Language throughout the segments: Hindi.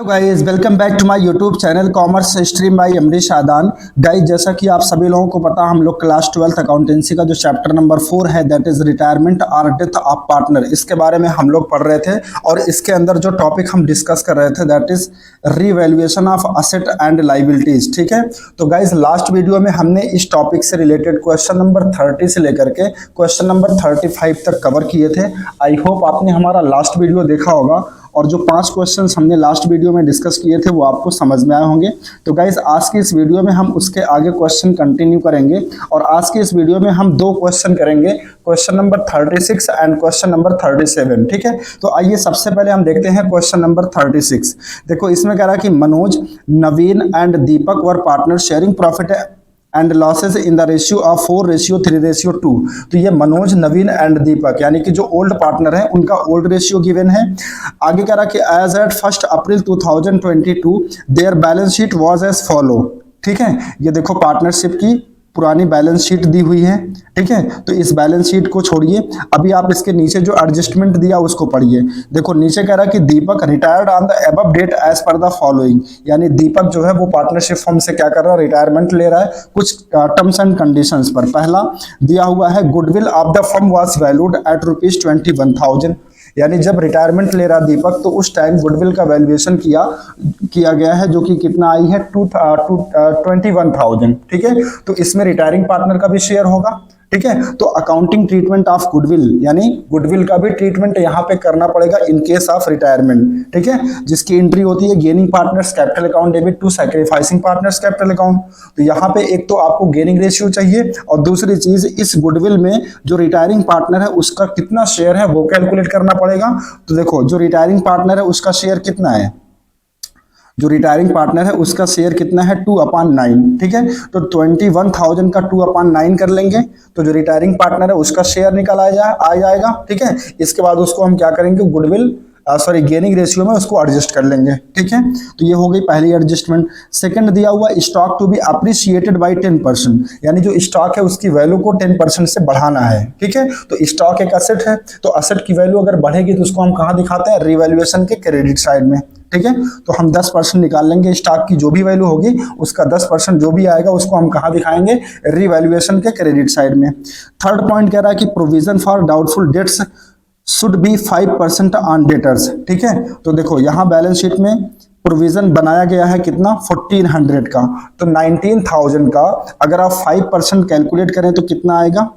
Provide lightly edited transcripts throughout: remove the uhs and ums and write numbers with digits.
Guys welcome back to my YouTube channel commerce stream by MD Shadan. Guys जैसा कि आप सभी लोगों को पता हम लोग क्लास 12th अकाउंटेंसी का जो चैप्टर नंबर 4 है दैट इज रिटायरमेंट और डेथ ऑफ पार्टनर, इसके बारे में हम लोग पढ़ रहे थे और इसके अंदर जो टॉपिक हम डिस्कस कर रहे थे that is revaluation of asset and liabilities. ठीक है, तो गाइस लास्ट वीडियो में हमने इस टॉपिक से रिलेटेड क्वेश्चन नंबर 30 से लेकर के क्वेश्चन नंबर 35 तक कवर किए थे। आई होप आपने हमारा लास्ट वीडियो देखा होगा और जो 5 क्वेश्चंस हमने लास्ट वीडियो में डिस्कस किए थे वो आपको समझ में आए होंगे। तो गाइस आज की इस वीडियो में हम उसके आगे क्वेश्चन कंटिन्यू करेंगे और आज की इस वीडियो में हम 2 क्वेश्चन करेंगे, question number 36 and question number 37। ठीक है, तो आइए सबसे पहले हम देखते हैं क्वेश्चन नंबर 36। देखो इसमें कह रहा है कि Manoj, Naveen and Deepak were partner sharing profit and losses in the ratio of 4:3:2। तो ये मनोज, नवीन एंड दीपक यानी कि जो ओल्ड पार्टनर है उनका ओल्ड रेशियो गिवन है। आगे कह रहा कि as at 1 April 2022 their balance sheet was as follow. ठीक है, ये देखो पार्टनरशिप की पुरानी बैलेंस शीट दी हुई है। ठीक है, तो इस बैलेंस शीट को छोड़िए, अभी आप इसके नीचे जो एडजस्टमेंट दिया उसको पढ़िए। देखो नीचे कह रहा है कि Deepak retired on the above date as per the following, यानी दीपक जो है वो पार्टनरशिप फर्म से क्या कर रहा है, रिटायरमेंट ले रहा है कुछ टर्म्स एंड कंडीशंस पर। पहला दिया हुआ है goodwill of the firm was valued eight ₹21,000, यानी जब रिटायरमेंट ले रहा दीपक तो उस टाइम गुडविल का वैल्यूएशन किया गया है जो कि कितना आई है 21,000। ठीक है, तो इसमें रिटायरिंग पार्टनर का भी शेयर होगा। ठीक है, तो अकाउंटिंग ट्रीटमेंट ऑफ गुडविल यानी गुडविल का भी ट्रीटमेंट यहाँ पे करना पड़ेगा इन केस ऑफ रिटायरमेंट। ठीक है, जिसकी एंट्री होती है gaining partners capital account debit to sacrificing partners capital account. तो यहाँ पे एक तो आपको गेनिंग रेशियो चाहिए और दूसरी चीज इस गुडविल में जो रिटायरिंग पार्टनर है उसका कितना शेयर है वो कैलकुलेट करना पड़ेगा। तो देखो जो रिटायरिंग पार्टनर है उसका शेयर कितना है, जो रिटायरिंग पार्टनर है उसका शेयर कितना है 2/9। ठीक है, तो 21,000 का 2/9 कर लेंगे तो जो रिटायरिंग पार्टनर है उसका शेयर निकल आ जाएगा। ठीक है, इसके बाद उसको हम क्या करेंगे गुडविल गेनिंग रेशियो में उसको एडजस्ट कर लेंगे। ठीक है, तो ये हो गई पहली एडजस्टमेंट। सेकंड दिया हुआ stock to be appreciated by 10%, यानी जो स्टॉक है उसकी वैल्यू को 10% से बढ़ाना है। ठीक है, तो स्टॉक एक असेट है तो असेट की वैल्यू अगर बढ़ेगी तो उसको हम कहाँ दिखाते हैं, रिवैल्यूएशन के क्रेडिट साइड में। ठीक है, तो हम 10% निकाल लेंगे, स्टॉक की जो भी वैल्यू होगी उसका 10% जो भी आएगा उसको हम कहाँ दिखाएंगे, रिवैल्यूएशन के क्रेडिट साइड में। थर्ड पॉइंट कह रहा है कि provision for doubtful debts should be 5% on debtors. ठीक है, तो देखो यहाँ बैलेंस शीट में प्रोविजन बनाया गया है कितना 1400 का, तो 19,000 का अगर आप 5% कैलकुलेट करें तो कितना आएगा,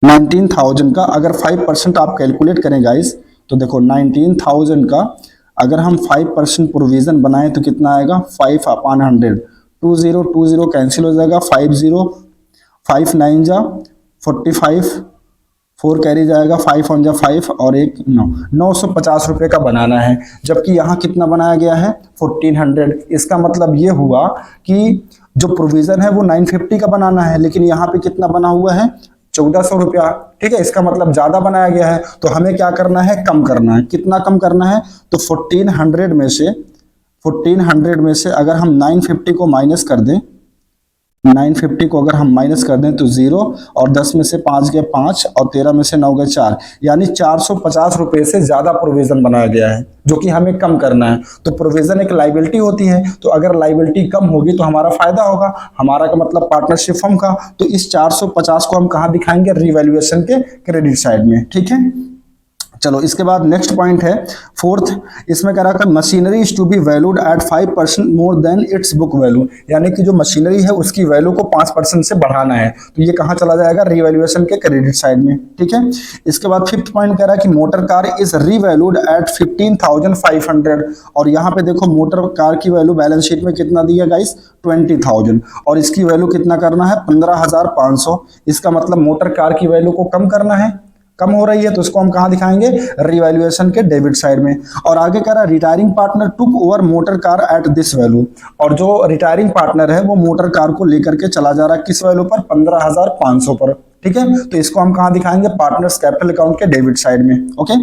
19,000 का अगर 5% आप कैलकुलेट करें गाइस तो देखो 19,000 का अगर हम 5% प्रोविजन बनाएं तो कितना आएगा 5/100, 20 कैंसिल हो जाएगा, 50 5 9 जा 45, 4 कैरी जाएगा, 5 1 जा 5 और 1 9, 950 रुपए का बनाना है। जबकि यहाँ कितना बनाया गया है 1400। इसका मतलब ये हुआ कि जो प्रोविजन है वो 950 का बनाना है लेकिन यहाँ पे कितना बना हुआ है 1400 रुपया। ठीक है, इसका मतलब ज्यादा बनाया गया है तो हमें क्या करना है, कम करना है। कितना कम करना है, तो 1400 में से अगर हम 950 को माइनस कर दें, 950 को अगर हम माइनस कर दें तो 0 और 10 में से 5 गए 5 और 13 में से 9 गए 4, यानी 450 रुपए से ज्यादा प्रोविजन बनाया गया है जो कि हमें कम करना है। तो प्रोविजन एक लाइबिलिटी होती है, तो अगर लाइबिलिटी कम होगी तो हमारा फायदा होगा, हमारा का मतलब पार्टनरशिप फर्म का। तो इस 450 को हम कहाँ दिखाएंगे, रिवैल्यूएशन के क्रेडिट साइड में। ठीक है, चलो इसके बाद नेक्स्ट पॉइंट है फोर्थ, इसमें कह रहा है machinery is to be valued at 5% more than its book value, यानी कि जो मशीनरी है उसकी वैल्यू को 5% से बढ़ाना है। तो ये कहाँ चला जाएगा, रिवैल्यूएशन के क्रेडिट साइड में। ठीक है, इसके बाद फिफ्थ पॉइंट कह रहा है कि motor car is revalued at 15,500 और यहाँ पे देखो मोटर कार की वैल्यू बैलेंस शीट में कितना दिया गाइस 20,000 और इसकी वैल्यू कितना करना है 15,500। इसका मतलब मोटर कार की वैल्यू को कम करना है, कम हो रही है तो उसको हम कहाँ दिखाएंगे, रिवैल्यूएशन के डेबिट साइड में। और आगे कह रहा है retiring partner took over motor car at this value, और जो रिटायरिंग पार्टनर है वो मोटर कार को लेकर के चला जा रहा है किस वैल्यू पर, 15,500 पर। ठीक है, तो इसको हम कहाँ दिखाएंगे, पार्टनर्स कैपिटल अकाउंट के डेबिट साइड में। ओके,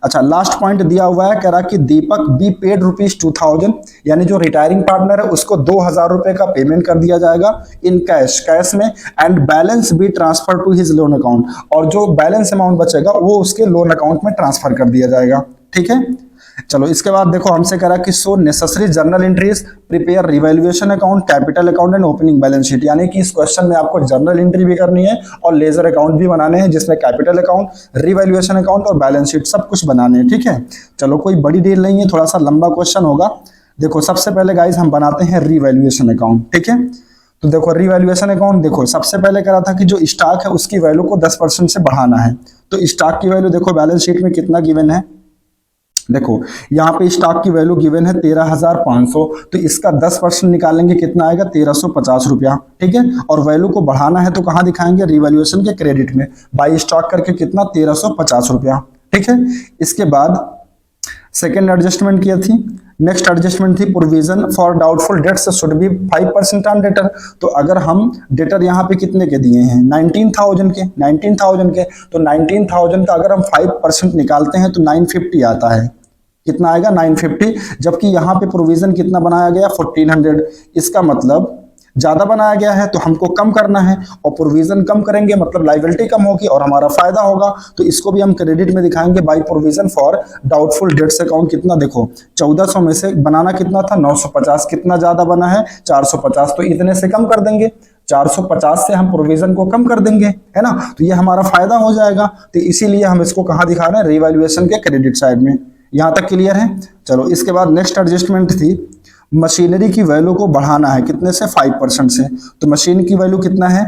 अच्छा लास्ट पॉइंट दिया हुआ है, कह रहा कि दीपक बी पेड ₹2,000, यानी जो रिटायरिंग पार्टनर है उसको 2,000 रुपए का पेमेंट कर दिया जाएगा इन कैश में, and balance be transfer to his loan account, और जो बैलेंस अमाउंट बचेगा वो उसके लोन अकाउंट में ट्रांसफर कर दिया जाएगा। ठीक है, चलो इसके बाद देखो हमसे कह रहा कि सो necessary journal entries, prepare revaluation account, capital account and opening balance sheet. यानी कि इस क्वेश्चन में आपको जर्नल एंट्री भी करनी है और लेजर अकाउंट भी बनाने हैं, जिसमें कैपिटल अकाउंट, रिवैल्यूएशन अकाउंट और बैलेंस शीट सब कुछ बनाने हैं। ठीक है, चलो कोई बड़ी डील नहीं है, थोड़ा सा लंबा क्वेश्चन होगा। देखो सबसे पहले गाइज हम बनाते हैं रिवैल्यूएशन अकाउंट। ठीक है, तो देखो रिवैल्यूएशन अकाउंट, देखो सबसे पहले कह रहा था कि जो स्टॉक है उसकी वैल्यू को 10% से बढ़ाना है। तो स्टॉक की वैल्यू देखो बैलेंस शीट में कितना गिवन है, देखो यहाँ पे स्टॉक की वैल्यू गिवन है 13,500, तो इसका 10% निकालेंगे कितना आएगा 1,350 रुपया। ठीक है, और वैल्यू को बढ़ाना है तो कहाँ दिखाएंगे, रिवैल्यूएशन के क्रेडिट में, बाई स्टॉक करके कितना 1,350 रुपया। ठीक है, इसके बाद सेकेंड एडजस्टमेंट किया थी, नेक्स्ट एडजस्टमेंट थी provision for doubtful debts should be 5% on debtor. तो अगर हम डेटर यहाँ पे कितने के दिए हैं 19,000 के, 19,000 के, तो 19,000 का अगर हम 5% निकालते हैं तो 950 आता है। कितना आएगा 950, जबकि यहाँ पे प्रोविजन कितना बनाया गया 1400। इसका मतलब ज्यादा बनाया गया है तो हमको कम करना है, और प्रोविजन कम करेंगे मतलब लायबिलिटी कम होगी और हमारा फायदा होगा। तो इसको भी हम क्रेडिट में दिखाएंगे by provision for doubtful debts account. कितना देखो 1400 में से बनाना कितना था 950, कितना ज्यादा बना है 450, तो इतने से कम कर देंगे, 450 से हम प्रोविजन को कम कर देंगे, है ना, तो ये हमारा फायदा हो जाएगा। तो इसीलिए हम इसको कहाँ दिखा रहे हैं, रिवैल्यूएशन के क्रेडिट साइड में। यहां तक क्लियर है। चलो इसके बाद नेक्स्ट एडजस्टमेंट थी मशीनरी की वैल्यू को बढ़ाना है, कितने से 5% से। तो मशीन की वैल्यू कितना है,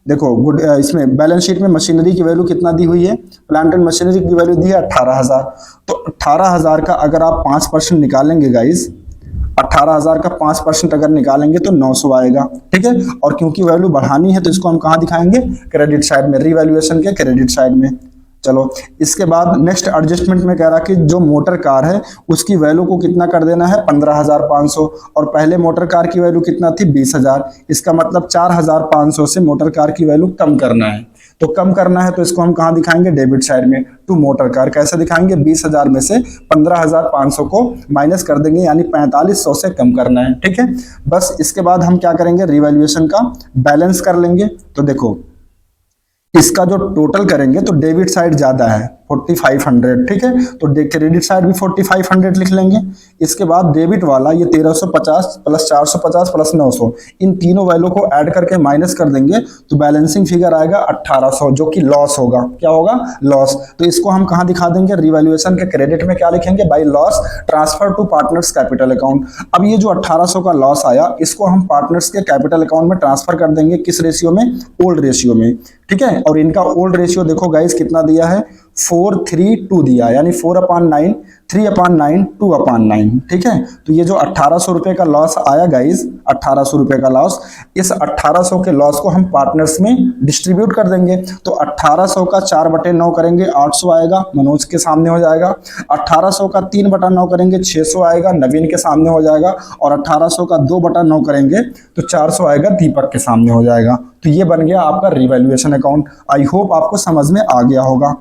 देखो गुड, इसमें बैलेंस शीट में मशीनरी की वैल्यू कितना दी हुई है, प्लांट एंड मशीनरी की वैल्यू दी है 18,000। तो 18,000 का अगर आप 5% निकालेंगे गाइज, 18,000 का 5% अगर निकालेंगे तो 900 आएगा। ठीक है, और क्योंकि वैल्यू बढ़ानी है तो इसको हम कहाँ दिखाएंगे, क्रेडिट साइड में, रिवैल्यूएशन के क्रेडिट साइड में। चलो इसके बाद नेक्स्ट एडजस्टमेंट में कह रहा कि जो मोटर कार है उसकी वैल्यू को कितना कर देना है 15,500, और पहले मोटर कार की वैल्यू कितना थी 20,000। इसका मतलब 4,500 से मोटर कार की वैल्यू कम करना है। तो कम करना है तो इसको हम कहाँ दिखाएंगे, डेबिट साइड में, टू मोटर कार। कैसे दिखाएंगे, 20,000 में से 15,500 को माइनस कर देंगे, यानी 4500 से कम करना है। ठीक है, बस इसके बाद हम क्या करेंगे, रिवैल्यूएशन का बैलेंस कर लेंगे। तो देखो इसका जो टोटल करेंगे तो डेबिट साइड ज्यादा है 4500। ठीक है, तो क्रेडिट साइड भी 4500 लिख लेंगे। इसके बाद डेबिट वाला ये 1350 प्लस 450 प्लस 900, इन तीनों वैल्यू को ऐड करके माइनस कर देंगे तो बैलेंसिंग फिगर आएगा 1800, जो कि लॉस होगा। क्या होगा, लॉस। तो इसको हम कहाँ दिखा देंगे, रिवैल्यूएशन के क्रेडिट में क्या लिखेंगे, by loss transfer to partners capital account. अब ये जो 1800 का लॉस आया इसको हम पार्टनर्स के कैपिटल अकाउंट में ट्रांसफर कर देंगे, किस रेशियो में, ओल्ड रेशियो में। ठीक है, और इनका ओल्ड रेशियो देखो गाइस कितना दिया है, 4:3:2 दिया, यानी 4/9, 3/9, 2/9। ठीक है, तो ये जो 1800 रुपए का लॉस आया गाइस, 1800 रुपए का लॉस, इस 1800 के लॉस को हम पार्टनर्स में डिस्ट्रीब्यूट कर देंगे। तो 1800 का 4/9 करेंगे 800 आएगा, मनोज के सामने हो जाएगा। 1800 का 3/9 करेंगे 600 आएगा, नवीन के सामने हो जाएगा। और 1800 का 2/9 करेंगे तो 400 आएगा, दीपक के सामने हो जाएगा। तो ये बन गया आपका रिवैल्यूएशन अकाउंट। आई होप आपको समझ में आ गया होगा।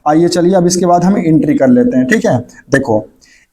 आइए चलिए अब इसके बाद हम एंट्री कर लेते हैं। ठीक है, देखो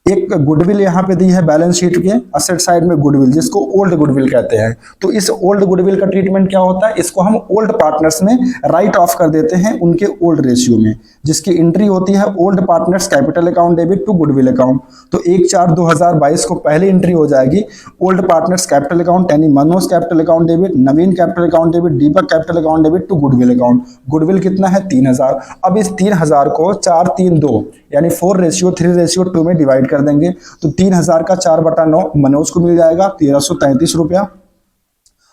एक गुडविल यहाँ पे दी है बैलेंस शीट के असेट साइड में, गुडविल जिसको ओल्ड गुडविल कहते हैं। तो इस ओल्ड गुडविल का ट्रीटमेंट क्या होता है, इसको हम ओल्ड पार्टनर्स में राइट ऑफ कर देते हैं उनके ओल्ड रेशियो में, जिसकी एंट्री होती है old partners capital account debit to goodwill account. तो 1/4/2022 को पहले एंट्री हो जाएगी ओल्ड पार्टनर्स कैपिटल अकाउंट, यानी Manoj capital account debit, Naveen capital account debit, Deepak capital account debit to goodwill account. Goodwill कितना है 3000। अब इस 3000 को 4:3:2 यानी 4:3:2 में डिवाइड कर देंगे। तो 3000 का 4/9 मनोज को मिल जाएगा 1333 रुपया,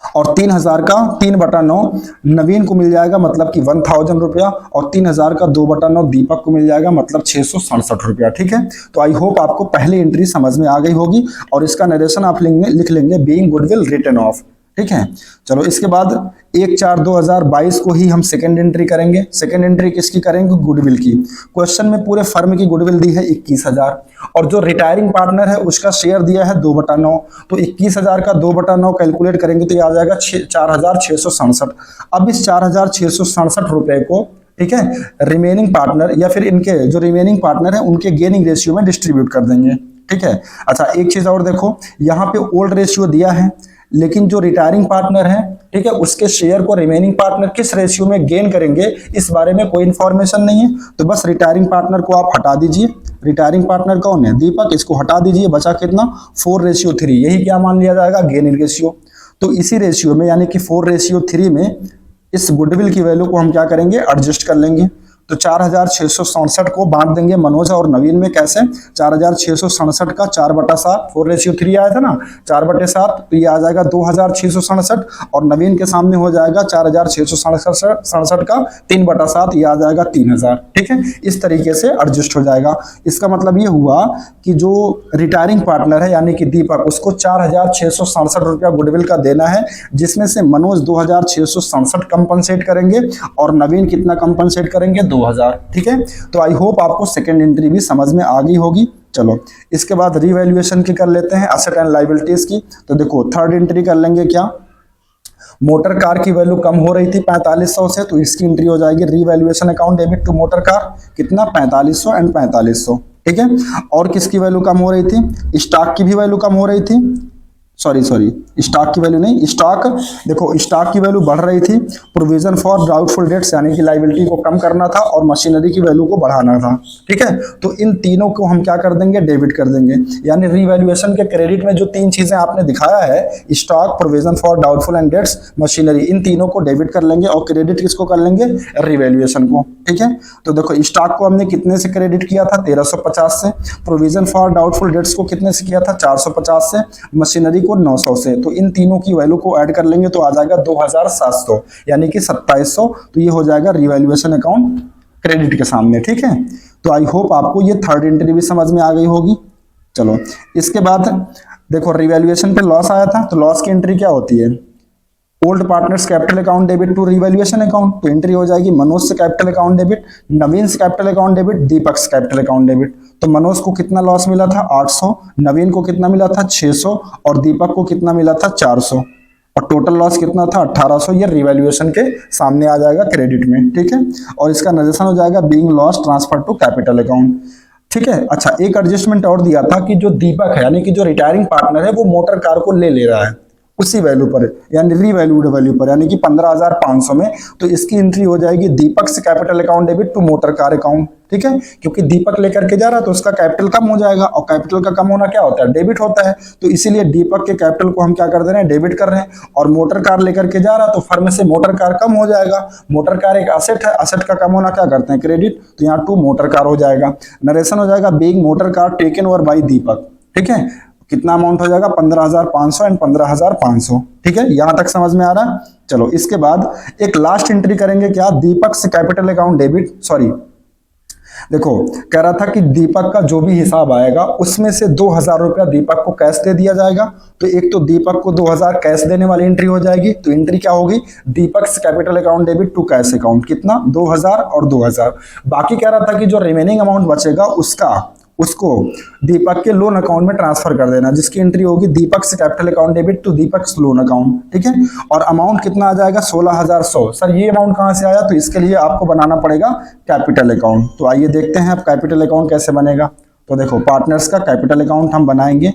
और 3000 का 3/9 नवीन को मिल जाएगा मतलब कि 1000 रुपया, और 3000 का 2/9 दीपक को मिल जाएगा मतलब 667 रुपया। ठीक है, तो आई होप आपको पहली एंट्री समझ में आ गई होगी, और इसका नरेशन आप लिख लेंगे बीइंग गुडविल रिटन ऑफ। ठीक है, चलो इसके बाद 1/4/2022 को ही हम सेकेंड एंट्री करेंगे। सेकेंड एंट्री किसकी करेंगे, गुडविल की। क्वेश्चन में पूरे फर्म की गुडविल दी है 21,000, और जो रिटायरिंग पार्टनर है उसका शेयर दिया है 2/9। तो 21,000 का 2/9 कैलकुलेट करेंगे तो ये आ जाएगा 4,667। अब इस 4,667 रुपए को, ठीक है, रिमेनिंग पार्टनर या फिर इनके जो रिमेनिंग पार्टनर है उनके गेनिंग रेशियो में डिस्ट्रीब्यूट कर देंगे। ठीक है, अच्छा एक चीज और देखो, यहाँ पे ओल्ड रेशियो दिया है, लेकिन जो रिटायरिंग पार्टनर है, ठीक है, उसके शेयर को रिमेनिंग पार्टनर किस रेशियो में गेन करेंगे इस बारे में कोई इंफॉर्मेशन नहीं है। तो बस रिटायरिंग पार्टनर को आप हटा दीजिए। रिटायरिंग पार्टनर कौन है? दीपक। इसको हटा दीजिए, बचा कितना? 4:3। यही क्या मान लिया जाएगा? Gain in ratio. तो इसी रेशियो में यानी कि 4:3 में इस गुडविल की वैल्यू को हम क्या करेंगे? एडजस्ट कर लेंगे। तो 4667 को बांट देंगे मनोज और नवीन में। कैसे? 4667 का 4/7, 4:3 आया था ना, 4/7, तो ये आ जाएगा 2667 और नवीन के सामने हो जाएगा 4667 का 3/7, ये आ जाएगा 3000। ठीक है, इस तरीके से एडजस्ट हो जाएगा। इसका मतलब ये हुआ कि जो रिटायरिंग पार्टनर है यानी कि दीपक, उसको 4667 रुपया गुडविल का देना है, जिसमें से मनोज 2667 कंपनसेट करेंगे और नवीन कितना कंपनसेट करेंगे? 2000। ठीक है, तो आई होप आपको सेकंड एंट्री भी समझ में आ गई होगी। चलो इसके बाद रीवैल्यूएशन की कर लेते हैं, एसेट एंड लायबिलिटीज की। तो देखो थर्ड एंट्री कर लेंगे क्या? मोटर कार की वैल्यू कम हो रही थी 4500 से, तो इसकी एंट्री हो जाएगी revaluation account debit to motor car. कितना? 4500 एंड 4500। ठीक है, और किसकी वैल्यू कम हो रही थी? स्टॉक की भी वैल्यू कम हो रही थी। सॉरी स्टॉक की वैल्यू नहीं, स्टॉक, देखो स्टॉक की वैल्यू बढ़ रही थी। प्रोविजन फॉर डाउटफुल डेट्स यानी कि लायबिलिटी को कम करना था और मशीनरी की वैल्यू को बढ़ाना था। ठीक है, तो इन तीनों को हम क्या कर देंगे? डेबिट कर देंगे। यानी रीवैल्यूएशन के क्रेडिट में जो तीन चीजें आपने दिखाया है, stock, provision for doubtful and debts, machinery, इन तीनों को डेबिट कर लेंगे और क्रेडिट किसको कर लेंगे? रीवैल्यूएशन को। ठीक है, तो देखो स्टॉक को हमने कितने से क्रेडिट किया था? 1350 से। प्रोविजन फॉर डाउटफुल डेट्स को कितने से किया था? 450 से। मशीनरी को 900 से। तो इन तीनों की वैल्यू को ऐड कर लेंगे तो आ जाएगा 2700 यानी कि 2700। तो ये हो जाएगा रिवैल्यूएशन अकाउंट क्रेडिट के सामने। ठीक है, तो आई होप आपको ये थर्ड एंट्री भी समझ में आ गई होगी। चलो इसके बाद देखो रिवैल्यूएशन पे लॉस आया था, तो लॉस की एंट्री क्या होती है? Old partners capital account debit to revaluation account. तो एंट्री हो जाएगी मनोज से कैपिटल अकाउंट डेबिट, नवीन से कैपिटल अकाउंट डेबिट, दीपक से कैपिटल अकाउंट डेबिट। तो मनोज को कितना लॉस मिला था? 800, नवीन को कितना मिला था? 600 और दीपक को कितना मिला था? 400 और टोटल लॉस कितना था? 1800। ये रिवैल्यूएशन के सामने आ जाएगा क्रेडिट में। ठीक है, और इसका नरेशन हो जाएगा being loss transfer to capital account. ठीक है, अच्छा एक एडजस्टमेंट और दिया था कि जो दीपक है यानी कि जो रिटायरिंग पार्टनर है वो मोटर कार को ले रहा है उसी वैल्यू पर यानी रीवैल्यूड वैल्यू पर यानी कि 15,500 में। तो इसकी एंट्री हो जाएगी दीपक से capital account debit to motor car account. ठीक है, क्योंकि दीपक लेकर के जा रहा है तो उसका कैपिटल कम हो जाएगा और कैपिटल का कम होना क्या होता है? डेबिट होता है। तो इसीलिए दीपक के कैपिटल को हम क्या कर दे रहे हैं? डेबिट कर रहे हैं। और मोटर कार लेकर के जा रहा है तो फर्म से मोटर कार कम हो जाएगा। मोटर कार एक एसेट है, एसेट का कम होना क्या करते हैं? क्रेडिट। तो यहाँ टू मोटर कार हो जाएगा। नरेशन हो जाएगा being motor car taken over by Deepak. ठीक है, कितना अमाउंट हो जाएगा? 15,500 एंड 15,500। ठीक है, यहां तक समझ में आ रहा है। चलो इसके बाद एक लास्ट एंट्री करेंगे क्या? दीपक से कैपिटल अकाउंट डेबिट। सॉरी देखो कह रहा था कि दीपक का जो भी हिसाब आएगा उसमें से 2000 रुपया दीपक को कैश दे दिया जाएगा। तो एक तो दीपक को 2000 कैश देने वाली एंट्री हो जाएगी। तो एंट्री क्या होगी? दीपक से capital account debit to cash account. कितना? 2000 और 2000। बाकी कह रहा था कि जो रिमेनिंग अमाउंट बचेगा उसको दीपक के लोन अकाउंट में ट्रांसफर कर देना, जिसकी एंट्री होगी दीपक से capital account debit to Deepak loan account. ठीक है, और अमाउंट कितना आ जाएगा? 16,100। सर ये अमाउंट कहां से आया? तो इसके लिए आपको बनाना पड़ेगा कैपिटल अकाउंट। तो आइए देखते हैं अब कैपिटल अकाउंट कैसे बनेगा। तो देखो पार्टनर्स का कैपिटल अकाउंट हम बनाएंगे।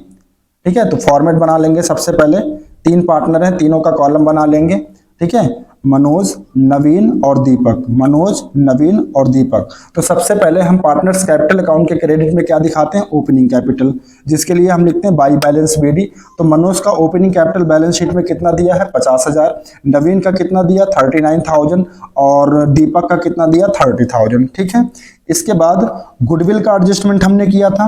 ठीक है, तो फॉर्मेट बना लेंगे। सबसे पहले 3 पार्टनर हैं, तीनों का कॉलम बना लेंगे। ठीक है, मनोज, नवीन और दीपक, मनोज, नवीन और दीपक। तो सबसे पहले हम पार्टनर्स कैपिटल अकाउंट के क्रेडिट में क्या दिखाते हैं? ओपनिंग कैपिटल, जिसके लिए हम लिखते हैं बाई बैलेंस बीडी। तो मनोज का ओपनिंग कैपिटल बैलेंस शीट में कितना दिया है? 50,000। नवीन का कितना दिया? 39,000 और दीपक का कितना दिया? 30,000। ठीक है, इसके बाद गुडविल का एडजस्टमेंट हमने किया था।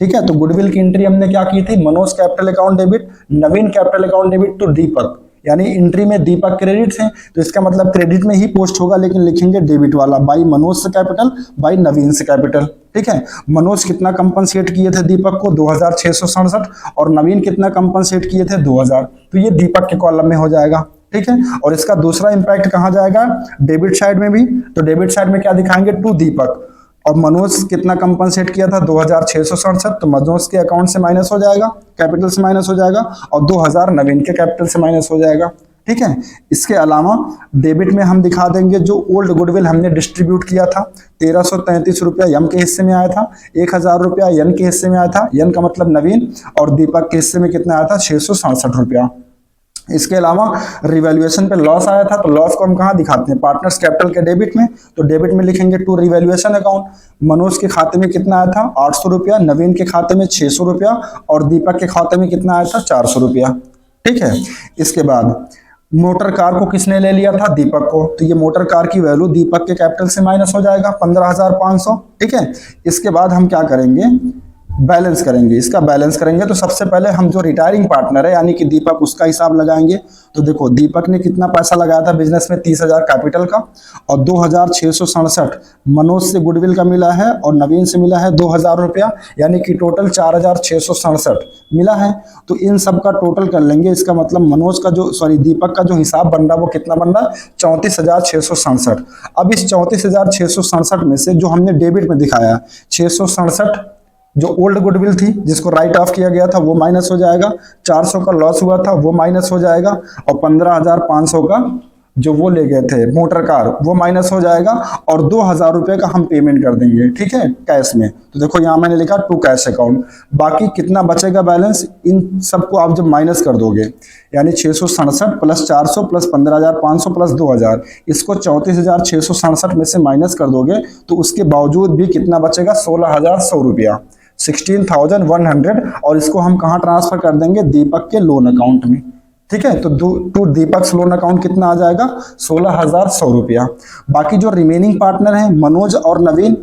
ठीक है, तो गुडविल की एंट्री हमने क्या की थी? Manoj capital account debit, Naveen capital account debit to Deepak, यानी एंट्री में दीपक क्रेडिट है तो इसका मतलब क्रेडिट में ही पोस्ट होगा, लेकिन लिखेंगे डेबिट वाला, बाई मनोज से कैपिटल, बाई नवीन से कैपिटल। ठीक है, मनोज कितना कंपनसेट किए थे दीपक को? 2667 और नवीन कितना कंपनसेट किए थे? 2000। तो ये दीपक के कॉलम में हो जाएगा। ठीक है, और इसका दूसरा इंपैक्ट कहां जाएगा? डेबिट साइड में भी। तो डेबिट साइड में क्या दिखाएंगे? टू दीपक। और मनोज कितना कंपनसेट किया था? 2667। तो मनोज के अकाउंट से माइनस हो जाएगा, कैपिटल से माइनस हो जाएगा, और 2000 नवीन के कैपिटल से माइनस हो जाएगा। ठीक है, इसके अलावा डेबिट में हम दिखा देंगे जो ओल्ड गुडविल हमने डिस्ट्रीब्यूट किया था। 1333 रुपया यम के हिस्से में आया था, 1000 रुपया यन के हिस्से में आया था, यन का मतलब नवीन, और दीपक के हिस्से में कितना आया था? 667 रुपया। इसके अलावा रिवैल्यूएशन पे लॉस आया था, तो लॉस को हम कहाँ दिखाते हैं, पार्टनर्स कैपिटल के डेबिट में। तो डेबिट में लिखेंगे टू रिवैल्यूएशन अकाउंट। मनोज के खाते में कितना आया था, 800 रुपया, नवीन के खाते में 600 रुपया, और दीपक के खाते में कितना आया था, 400 रुपया। ठीक है। इसके बाद मोटर कार को किसने ले लिया था, दीपक को, तो ये मोटर कार की वैल्यू दीपक के कैपिटल से माइनस हो जाएगा 15,500। ठीक है। इसके बाद हम क्या करेंगे, बैलेंस करेंगे, इसका बैलेंस करेंगे। तो सबसे पहले हम जो रिटायरिंग पार्टनर है यानी कि दीपक, उसका हिसाब लगाएंगे। तो देखो दीपक ने कितना पैसा लगाया था बिजनेस में, 30,000 कैपिटल का, और 2,667 मनोज से गुडविल का मिला है, और नवीन से मिला है 2,000 रुपया, यानी कि टोटल 4,667 मिला है। तो इन सब का टोटल कर लेंगे। इसका मतलब मनोज का जो दीपक का जो हिसाब बन रहा है वो कितना बन रहा है, 34,667। अब इस 34,667 में से जो हमने डेबिट में दिखाया 667 जो ओल्ड गुडविल थी जिसको राइट ऑफ किया गया था वो माइनस हो जाएगा, 400 का लॉस हुआ था वो माइनस हो जाएगा, और 15,500 का जो वो ले गए थे मोटर कार वो माइनस हो जाएगा, और 2,000 रुपये का हम पेमेंट कर देंगे। ठीक है, कैश में। तो देखो यहाँ मैंने लिखा टू कैश अकाउंट। बाकी कितना बचेगा बैलेंस, इन सबको आप जब माइनस कर दोगे, यानी 667 प्लस 400 प्लस 15,500 प्लस 2,000, इसको 34,667 में से माइनस कर दोगे तो उसके बावजूद भी कितना बचेगा, 16,100 रुपया, 16,100। और इसको हम कहाँ ट्रांसफर कर देंगे, दीपक के लोन अकाउंट में। ठीक है। तो टू दीपक लोन अकाउंट कितना आ जाएगा, 16,100 रुपया। बाकी जो रिमेनिंग पार्टनर हैं मनोज और नवीन,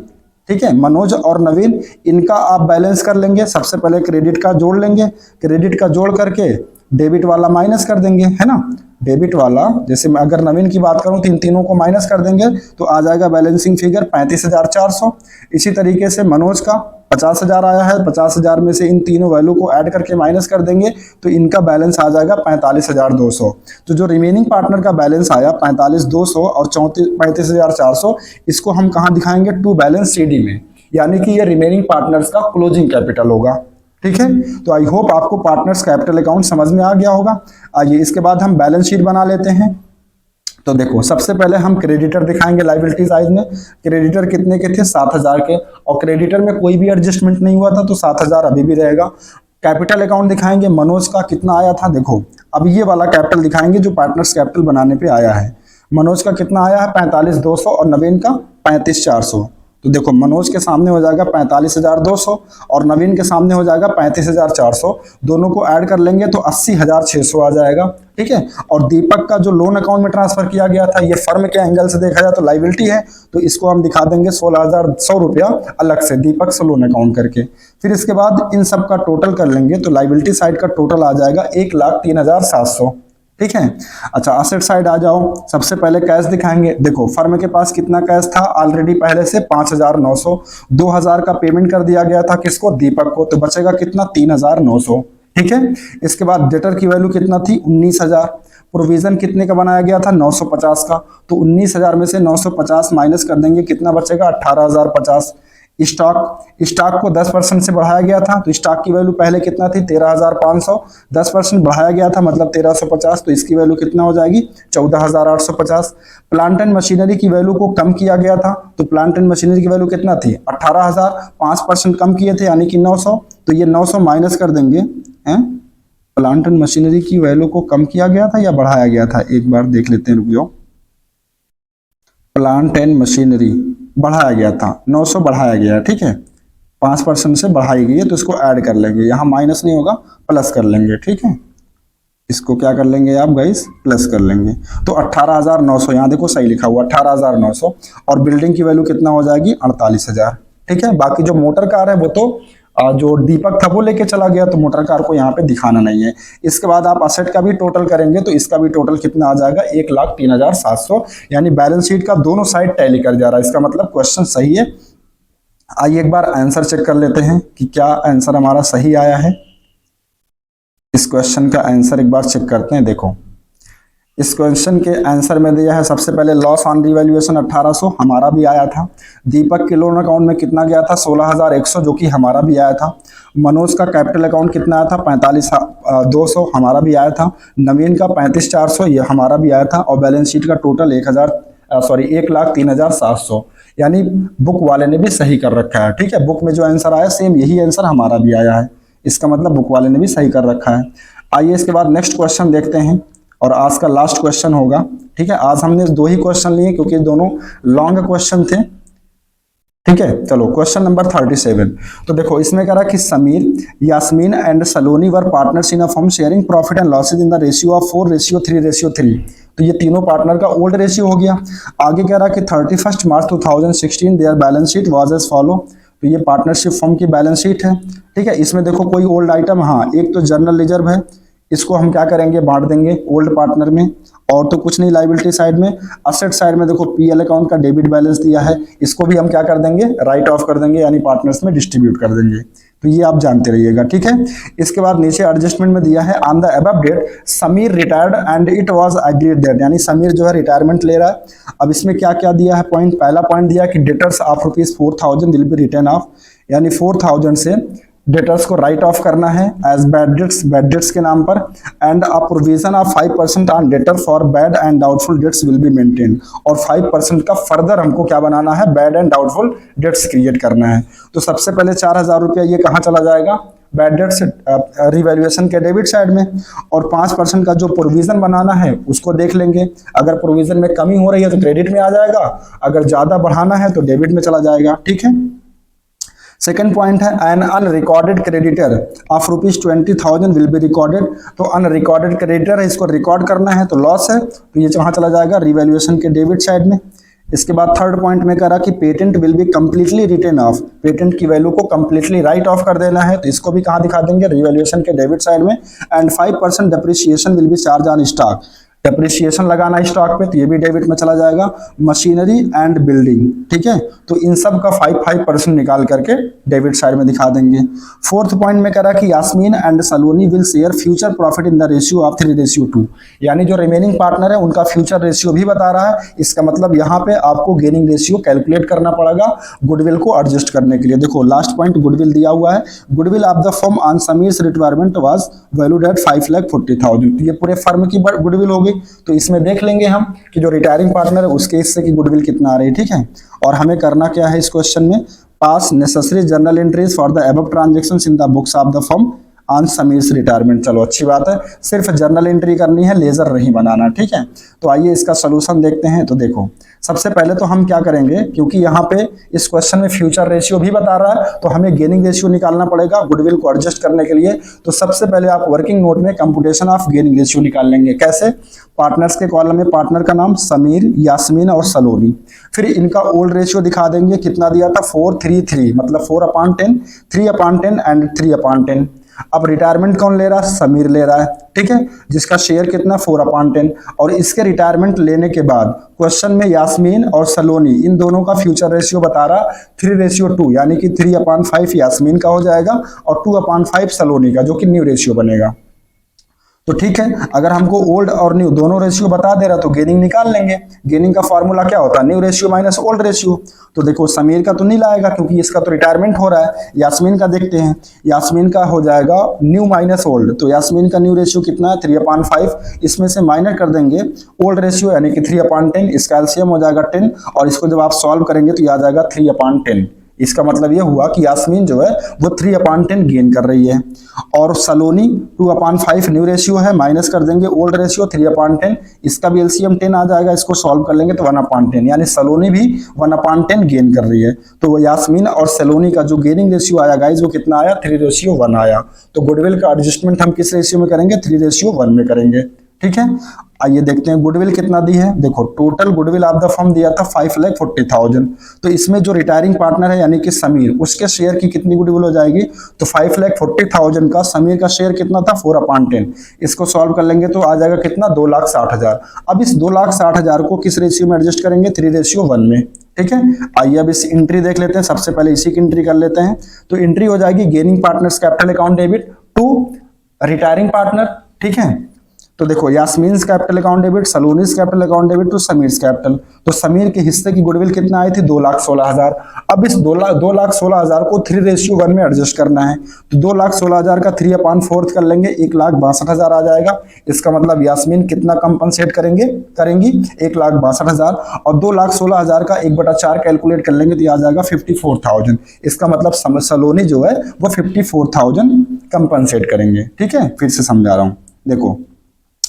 ठीक है, मनोज और नवीन, इनका आप बैलेंस कर लेंगे। सबसे पहले क्रेडिट का जोड़ लेंगे, क्रेडिट का जोड़ करके डेबिट वाला माइनस कर देंगे, है ना। डेबिट वाला, जैसे मैं अगर नवीन की बात करूं तो इन तीनों को माइनस कर देंगे तो आ जाएगा बैलेंसिंग फिगर 35,400। इसी तरीके से मनोज का 50,000 आया है, 50,000 में से इन तीनों वैल्यू को ऐड करके माइनस कर देंगे तो इनका बैलेंस आ जाएगा 45,200। तो जो रिमेनिंग पार्टनर का बैलेंस आया 45,200 और 35,400, इसको हम कहाँ दिखाएंगे, टू बैलेंस सीडी में, यानी कि ये रिमेनिंग पार्टनर्स का क्लोजिंग कैपिटल होगा। ठीक है। तो आई होप आपको पार्टनर्स कैपिटल अकाउंट समझ में आ गया होगा। आइए इसके बाद हम बैलेंस शीट बना लेते हैं। तो देखो सबसे पहले हम क्रेडिटर दिखाएंगे लायबिलिटी साइड में। क्रेडिटर कितने के थे, 7,000 के, और क्रेडिटर में कोई भी एडजस्टमेंट नहीं हुआ था तो 7,000 अभी भी रहेगा। कैपिटल अकाउंट दिखाएंगे, मनोज का कितना आया था, देखो अब ये वाला कैपिटल दिखाएंगे जो पार्टनर्स कैपिटल बनाने पे आया है। मनोज का कितना आया है, 45,200, और नवीन का 35,400। तो देखो मनोज के सामने हो जाएगा 45,200 और नवीन के सामने हो जाएगा 35,400। दोनों को ऐड कर लेंगे तो 80,600 आ जाएगा। ठीक है। और दीपक का जो लोन अकाउंट में ट्रांसफर किया गया था, ये फर्म के एंगल से देखा जाए तो लायबिलिटी है, तो इसको हम दिखा देंगे 16,100 रुपया अलग से दीपक से लोन अकाउंट करके। फिर इसके बाद इन सब का टोटल कर लेंगे तो लायबिलिटी साइड का टोटल आ जाएगा 1,03,700। ठीक है। अच्छा, असेट साइड आ जाओ। सबसे पहले कैश दिखाएंगे। देखो फर्म के पास कितना कैश था ऑलरेडी पहले से, 5,900। 2,000 का पेमेंट कर दिया गया था किसको, दीपक को, तो बचेगा कितना, 3,900। ठीक है। इसके बाद डेटर की वैल्यू कितना थी, 19,000। प्रोविजन कितने का बनाया गया था, 950 का, तो 19,000 में से 950 माइनस कर देंगे, कितना बचेगा, 18,050। स्टॉक को 10% से बढ़ाया गया था, तो स्टॉक की वैल्यू पहले कितना थी, 13,500। 10% बढ़ाया गया था मतलब 1,350, तो इसकी वैल्यू कितना हो जाएगी, 14,850। प्लांट एंड मशीनरी की वैल्यू को कम किया गया था, तो प्लांट एंड मशीनरी की वैल्यू कितना थी, 18,000। 5% कम किए थे यानी कि 900, तो ये 900 माइनस कर देंगे। प्लांट एंड मशीनरी की वैल्यू को कम किया गया था या बढ़ाया गया था, एक बार देख लेते हैं, रुक जाओ। प्लांट एंड मशीनरी बढ़ाया गया था, 900 बढ़ाया गया है। ठीक है, 5% से बढ़ाई गई है तो इसको ऐड कर लेंगे, यहाँ माइनस नहीं होगा, प्लस कर लेंगे। ठीक है, इसको क्या कर लेंगे आप गाइस, प्लस कर लेंगे। तो 18,900, यहाँ देखो सही लिखा हुआ 18,900। और बिल्डिंग की वैल्यू कितना हो जाएगी, 48,000। ठीक है। बाकी जो मोटर कार है वो तो जो दीपक था वो लेके चला गया, तो मोटर कार को यहाँ पे दिखाना नहीं है। इसके बाद आप असेट का भी टोटल करेंगे तो इसका भी टोटल कितना आ जाएगा, 1,03,700। यानी बैलेंस शीट का दोनों साइड टैली कर जा रहा है, इसका मतलब क्वेश्चन सही है। आइए एक बार आंसर चेक कर लेते हैं कि क्या आंसर हमारा सही आया है। इस क्वेश्चन का आंसर एक बार चेक करते हैं। देखो इस क्वेश्चन के आंसर में दिया है सबसे पहले लॉस ऑन रिवैल्यूएशन 1800, हमारा भी आया था। दीपक के लोन अकाउंट में कितना गया था, 16,100, जो कि हमारा भी आया था। मनोज का कैपिटल अकाउंट कितना आया था, 45,200, हमारा भी आया था। नवीन का 35,400, ये हमारा भी आया था। और बैलेंस शीट का टोटल 1,03,700, यानी बुक वाले ने भी सही कर रखा है। ठीक है, बुक में जो आंसर आया सेम यही आंसर हमारा भी आया है, इसका मतलब बुक वाले ने भी सही कर रखा है। आइए इसके बाद नेक्स्ट क्वेश्चन देखते हैं। और आज का लास्ट क्वेश्चन होगा। ठीक है, आज हमने 2 ही क्वेश्चन लिए क्योंकि दोनों लॉन्ग क्वेश्चन थे। ठीक है, चलो क्वेश्चन नंबर 37। तो देखो इसमें कह रहा कि Sameer, Yasmeen and Saloni were partners in a firm sharing profit and losses in the ratio of 4:3:3। तो ये तीनों पार्टनर का ओल्ड रेशियो हो गया। आगे कह रहा कि 31 March 2016 their balance sheet was as follow. तो ये पार्टनरशिप फर्म की बैलेंस शीट है। ठीक है, इसमें देखो कोई ओल्ड आइटम, हाँ एक तो जर्नल रिजर्व है, इसको हम क्या करेंगे, बांट देंगे ओल्ड पार्टनर में। और तो कुछ नहीं लायबिलिटी साइड में। असेट साइड में देखो पीएल अकाउंट का डेबिट बैलेंस दिया है, इसको भी हम क्या कर देंगे, राइट ऑफ कर देंगे, यानी पार्टनर्स में डिस्ट्रीब्यूट कर देंगे। तो ये आप जानते रहिएगा। ठीक है, इसके बाद नीचे एडजस्टमेंट में दिया है on the above date Sameer retired and it was agreed that, यानी समीर जो है रिटायरमेंट ले रहा है। अब इसमें क्या क्या दिया है पॉइंट, पहला पॉइंट दिया कि debtors of ₹4,000 will be return of, यानी 4,000 से डेटर्स को राइट ऑफ करना है एज बैड डेट्स के नाम पर। And a provision of 5% on debtor for bad and doubtful dates will be maintain, और 5% का फर्दर हमको क्या बनाना है, bad and doubtful dates create करना है। तो सबसे पहले 4,000 रुपया ये कहाँ चला जाएगा, बैड डेट्स रिवैल्यूएशन के डेबिट साइड में। और 5% का जो प्रोविजन बनाना है उसको देख लेंगे, अगर प्रोविजन में कमी हो रही है तो क्रेडिट में आ जाएगा, अगर ज्यादा बढ़ाना है तो डेबिट में चला जाएगा। ठीक है, सेकेंड पॉइंट है an unrecorded creditor of ₹20,000 will be recorded. तो अनरिकॉर्डेड क्रेडिटर है, इसको रिकॉर्ड करना है तो लॉस है, तो ये कहाँ चला जाएगा, रिवैल्यूएशन के डेबिट साइड में। इसके बाद थर्ड पॉइंट में कह रहा कि patent will be completely return of, patent की वैल्यू को कंप्लीटली राइट ऑफ कर देना है, तो इसको भी कहाँ दिखा देंगे, रिवैल्यूएशन के डेबिट साइड में। And 5% depreciation will be charge on stock, depreciation लगाना स्टॉक पे, तो ये भी डेबिट में चला जाएगा। मशीनरी एंड बिल्डिंग, ठीक है, तो इन सब का 5% निकाल करके डेबिट साइड में दिखा देंगे। फोर्थ पॉइंट में कह रहा कि Yasmin and Saloni will share future profit in the ratio of 3:2, यानी जो रिमेनिंग पार्टनर है उनका फ्यूचर रेशियो भी बता रहा है। इसका मतलब यहाँ पे आपको गेनिंग रेशियो कैलकुलेट करना पड़ेगा गुडविल को एडजस्ट करने के लिए। देखो लास्ट पॉइंट गुडविल दिया हुआ है, goodwill of the firm on Sameer's retirement was valued at 5,40,000, तो ये पूरे फर्म की गुडविल होगी। तो इसमें देख लेंगे हम कि जो रिटायरिंग पार्टनर है उसके हिस्से की गुडविल कितना आ रही है। ठीक है, और हमें करना क्या है इस क्वेश्चन में, pass necessary journal entries for the above transactions in the books of the firm on Sameer's retirement. चलो अच्छी बात है, सिर्फ जर्नल एंट्री करनी है, लेजर नहीं बनाना। ठीक है, तो आइए इसका सोल्यूशन देखते हैं। तो देखो सबसे पहले तो हम क्या करेंगे, क्योंकि यहाँ पे इस क्वेश्चन में फ्यूचर रेशियो भी बता रहा है तो हमें गेनिंग रेशियो निकालना पड़ेगा गुडविल को एडजस्ट करने के लिए। तो सबसे पहले आप वर्किंग नोट में कंप्यूटेशन ऑफ गेनिंग रेशियो निकाल लेंगे। कैसे, पार्टनर्स के कॉलम में पार्टनर का नाम समीर, यास्मीन और सलोनी, फिर इनका ओल्ड रेशियो दिखा देंगे, कितना दिया था 4:3:3, मतलब 4/10, 3/10 एंड 3/10। अब रिटायरमेंट कौन ले रहा है, समीर ले रहा है। ठीक है, जिसका शेयर कितना 4/10, और इसके रिटायरमेंट लेने के बाद क्वेश्चन में यास्मीन और सलोनी इन दोनों का फ्यूचर रेशियो बता रहा 3:2, यानी कि 3/5 यास्मीन का हो जाएगा और 2/5 सलोनी का, जो कि न्यू रेशियो बनेगा। तो ठीक है, अगर हमको ओल्ड और न्यू दोनों रेशियो बता दे रहा तो गेनिंग निकाल लेंगे। गेनिंग का फॉर्मूला क्या होता है, new ratio minus old ratio. तो देखो समीर का तो नहीं लाएगा क्योंकि इसका तो रिटायरमेंट हो रहा है। यास्मीन का देखते हैं, यास्मीन का हो जाएगा न्यू माइनस ओल्ड, तो यास्मीन का न्यू रेशियो कितना है 3/5, इसमें से माइनस कर देंगे ओल्ड रेशियो यानी कि 3/10, इसका एलसीएम हो जाएगा 10, और इसको जब आप सॉल्व करेंगे तो ये आ जाएगा 3/10। इसका मतलब ये हुआ कि यास्मीन जो है वो 3/10 गेन कर रही है, और सलोनी 2/5 न्यू रेशियो है, माइनस कर देंगे ओल्ड रेशियो 3/10, इसका भी एलसीएम 10 आ जाएगा, इसको सॉल्व कर लेंगे तो 1/10, यानी सलोनी भी 1/10 गेन कर रही है। तो वो यास्मीन और सलोनी का जो गेनिंग रेशियो आया गाइज वो कितना आया 3:1 आया। तो गुडविल का एडजस्टमेंट हम किस रेशियो में करेंगे, 3:1 में करेंगे। ठीक है, आइए देखते हैं गुडविल कितना दी है। देखो total goodwill of the firm दिया था 5,40,000, तो इसमें जो रिटायरिंग पार्टनर है यानी कि समीर, उसके शेयर की कितनी गुडविल हो जाएगी, तो 5,40,000 का समीर का शेयर कितना था 4/10, इसको सॉल्व कर लेंगे तो आ जाएगा कितना 2,60,000। अब इस 2,60,000 को किस रेशियो में एडजस्ट करेंगे, 3:1 में। ठीक है, आइए अब इस एंट्री देख लेते हैं, सबसे पहले इसी की एंट्री कर लेते हैं। तो एंट्री हो जाएगी gaining partners capital account debit to retiring partner. ठीक है, तो देखो Yasmin's capital account debit, Saloni's capital account debit to Sameer's capital. तो समीर के हिस्से की गुडविल कितना आई थी 2,16,000। अब इस 2,16,000 को 3:1 में एडजस्ट करना है, तो 2,16,000 का 3/4 कर लेंगे, 1,62,000 आ जाएगा। इसका मतलब यास्मीन कितना कंपनसेट करेंगी 1,62,000, और 2,16,000 का 1/4 कैलकुलेट कर लेंगे तो आ जाएगा 54,000। इसका मतलब सलोनी जो है वो 54,000 कंपनसेट करेंगे। ठीक है, फिर से समझा रहा हूं, देखो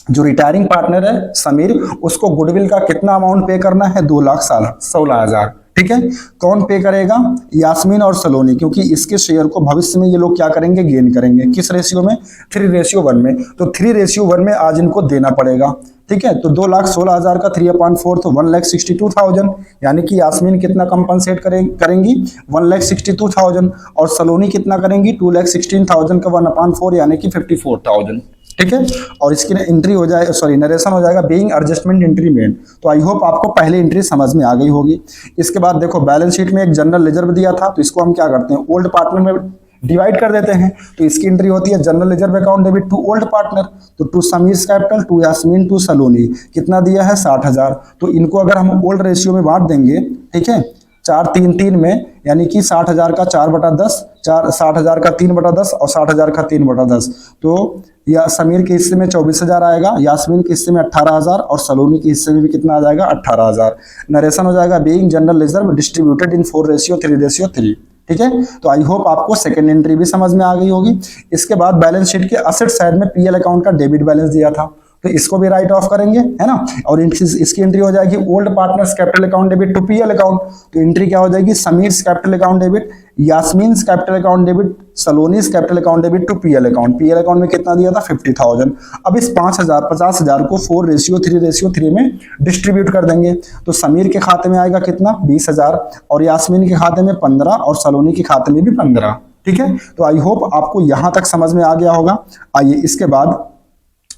जो रिटायरिंग पार्टनर है समीर, उसको गुडविल का कितना अमाउंट पे करना है, 2,16,000। ठीक है, कौन पे करेगा, यास्मीन और सलोनी, क्योंकि इसके शेयर को भविष्य में ये लोग क्या करेंगे, गेन करेंगे। किस रेशियो में, 3:1 में। तो 3:1 में आज इनको देना पड़ेगा। ठीक है, तो 2,16,000 का 3/4 तो 1,62,000, यानी कि यास्मीन कितना कंपनसेट करेंगी, 1,62,000, और सलोनी कितना करेंगी, 2,16,000 का 1/4 यानी कि 54,000। ठीक है, और इसकी एंट्री हो जाए, सॉरी नरेशन हो जाएगा बीइंग एडजस्टमेंट एंट्री मेड। तो आई होप आपको पहले एंट्री समझ में आ गई होगी। इसके बाद देखो बैलेंस शीट में एक जनरल रिजर्व दिया था, तो इसको हम क्या करते हैं, ओल्ड पार्टनर में डिवाइड कर देते हैं। तो इसकी एंट्री होती है general reserve account debit to old partner, तो to Sameer capital, to Yasmin, to Saloni, कितना दिया है, 60,000। तो इनको अगर हम ओल्ड रेशियो में बांट देंगे, ठीक है, 4-3-3 में, यानी कि 60,000 का 4/10, 60,000 का 3/10 और 60,000 का 3/10। तो या समीर के हिस्से में 24,000 आएगा, यास्मीन के हिस्से में 18,000 और सलोनी के हिस्से में भी कितना आ जाएगा, 18,000। नरेशन हो जाएगा being general reserve distributed in 4:3:3। ठीक है, तो आई होप आपको सेकंड एंट्री भी समझ में आ गई होगी। इसके बाद बैलेंस शीट के असेट साइड में पीएल अकाउंट का डेबिट बैलेंस दिया था, तो इसको भी राइट ऑफ करेंगे, है ना। और इसकी एंट्री हो जाएगी old partners capital account debit to PL account, तो एंट्री क्या हो जाएगी, Sameer's capital account debit, Yasmin capital account debit, Saloni's capital account debit to PL account. PL account में कितना दिया था, 50,000। अब इस 50,000 को 4:3:3 में डिस्ट्रीब्यूट कर देंगे। तो समीर के खाते में आएगा कितना, 20,000, और यास्मीन के खाते में 15, और सलोनी के खाते में भी 15। ठीक है, तो आई होप आपको यहां तक समझ में आ गया होगा। आइए इसके बाद